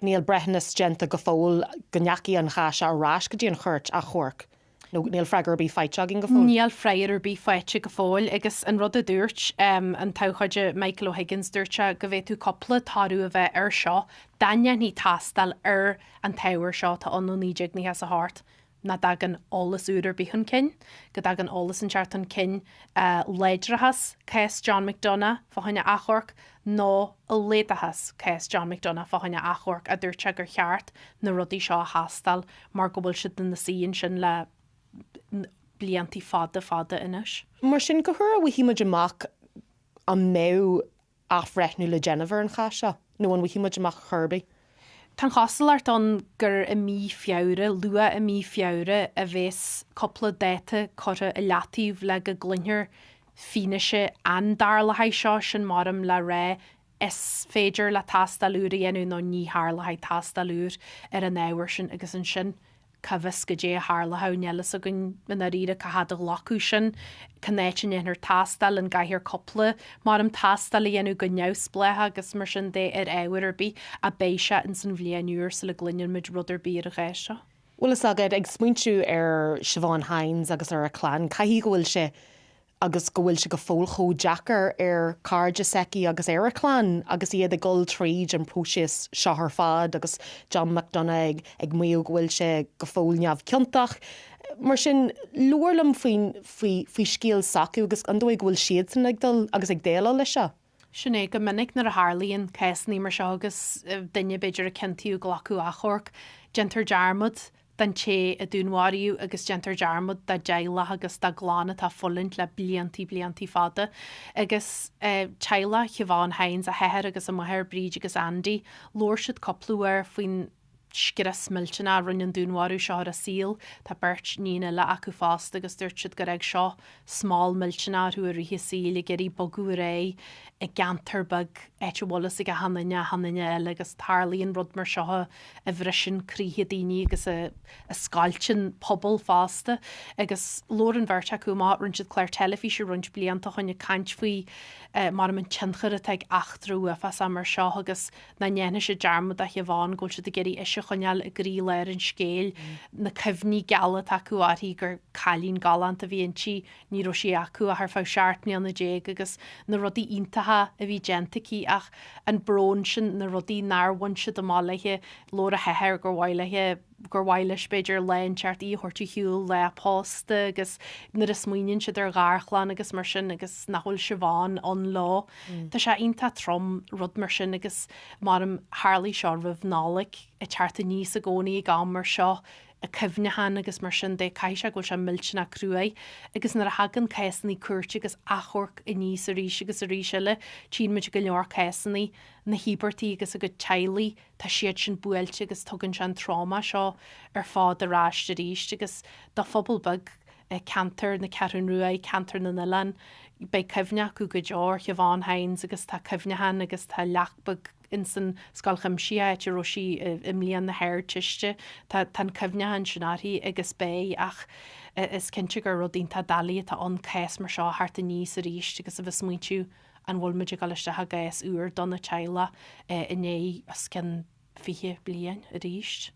Níl breithnas genta go fóil gonneací an chaise arás go dtíon chuirt a chóirc. No níl freigar bí feitteagin go fóil. Níl freigar bí feite go fáil agus an rud a dúirt an táchaide Michael O'Higgins dúirte go bhéh tú coppla tarú a bheith ar seo, daine ní tastal ar an táhair seo tá anú níideag ní has a háart. Na dagan ólas úr bíhann cin, go dagan ólas an teart an cin leidrachas cés John McDonagh fáhanne achorc nó a léadachas cés John McDonagh fáhanne achorc a dúirte gur cheart na rudí seo a hastal mar go bhfuil siad na síon sin le bliantí fada inis. Mar sin go chuir a bhhuiimiid amach an mé afreithnú le Jennifer an chaise, nó an bhhuiimiid amach churbe. Tá chasalart an gur a mí fiáre, lua a mí fiáre a bhés coppla déite chora a leatíh le go glunneir fineise an darlathaid seo sin marm le ré is féidir le tastalúr dhéanú nó ní hálathaid tastalúr ar an éhar sin agus an sin cyfys go dé hálatha nelas a gon na ríre cahad a lacu sin cnéitin inar tastal an gaithir coppla mar am tastal dhéanú go neus blethe agus mar sin dé ar éhar bí a béise in san bblianúr sa le glunneir mid rudidir bí a réise. Well is agad ag smuintú ar Siobhán Hynes agus ar a chlán, caihí go bhfuil se agus go bhfuil se go fólchó Jackar ar cardide seci agus ar a chlán, agus iad a gol tríd an prósis seothar fad agus John McDonagh ag méo go bhfuil se go fól neamh Gaeltacht. Mar sin luirlam faoi scíal sacu agus an dóigh bhfuil siad san ag dul agus ag déile lei se. Sinné go minic nar a hálííon céisní mar seo agus duine beidir a cintíú go acu achorc, gentar dearmad den sé a dúnháíú agus gentar dearmad de deile agus de glána tá follint le bliantí fada. Agus teile Siobhán Hynes a heir agus a maithir bríd agus Andy, lóir siad coplúir faoin sciire smiltena runnin dúnháú seo a síl, Tá beirt nína le acu fásta agus dúirt siad go raibh seo smál miltena thu a rihí síl i geirí bogú ré i gantarbag bhlas ag a hanine eile agus tarlaíon rud mar seo a bhrisin críthe daoine agus a scáiltin pobl fásta agus lór an bhirt acu má run siad cléir telefíe runt blianta chuine cant faoi mar an tinchar a teag achtrú a fas mar seo agus na nnéine sé dearmad a Siobhán ggóil siad a geirí ise chuneal a grí leir an scéil na cyfní gala acu áí gur chalín galant a bhíon si ní ro sé acu a th fá seaartní an na dé agus na rudí iontathe a bhí gentaí ach an brón sin na rudí náhain siad amálathe lór a heir gur bhhaile beidir leonseart í thuirtú hiúil le pásta agus nar is smuoinn siad ar gáchlan agus mar sin agus nachhfuil Siobhán an lá. Tá sé ionanta trom rud mar sin agus mar an Harlaí seo rih nálaigh i teartta níos a gcónaí gá mar seo a cyfnehan agus mar sin de caiise go se miltena cruúa agus nar a hagan césanní cuairte agus achorc i níos a ríise agus a ríisiile tí muid go leor césanní na híbertí agus a go tealaí tá siad sin buailte agus tugann se an trauma seo ar fád a ráiste ríist agus dá phobalbug cantar na ceann ruúa cantar na nalan be cyfne acu go deir Siobhán Hynes agus tá cyfnehan agus tá leachbug in san scalcham siáte roí i mlíon na hair tiiste tá cyfnehan sinnaí agus bé ach is cinnte gur rodínta dalí tá an céis mar seo hartta níos a ríist agus a bheith smuitiú an bhfuilmuidir galiste a gaiis úr donna teile inné as cin fiche blian a ríist.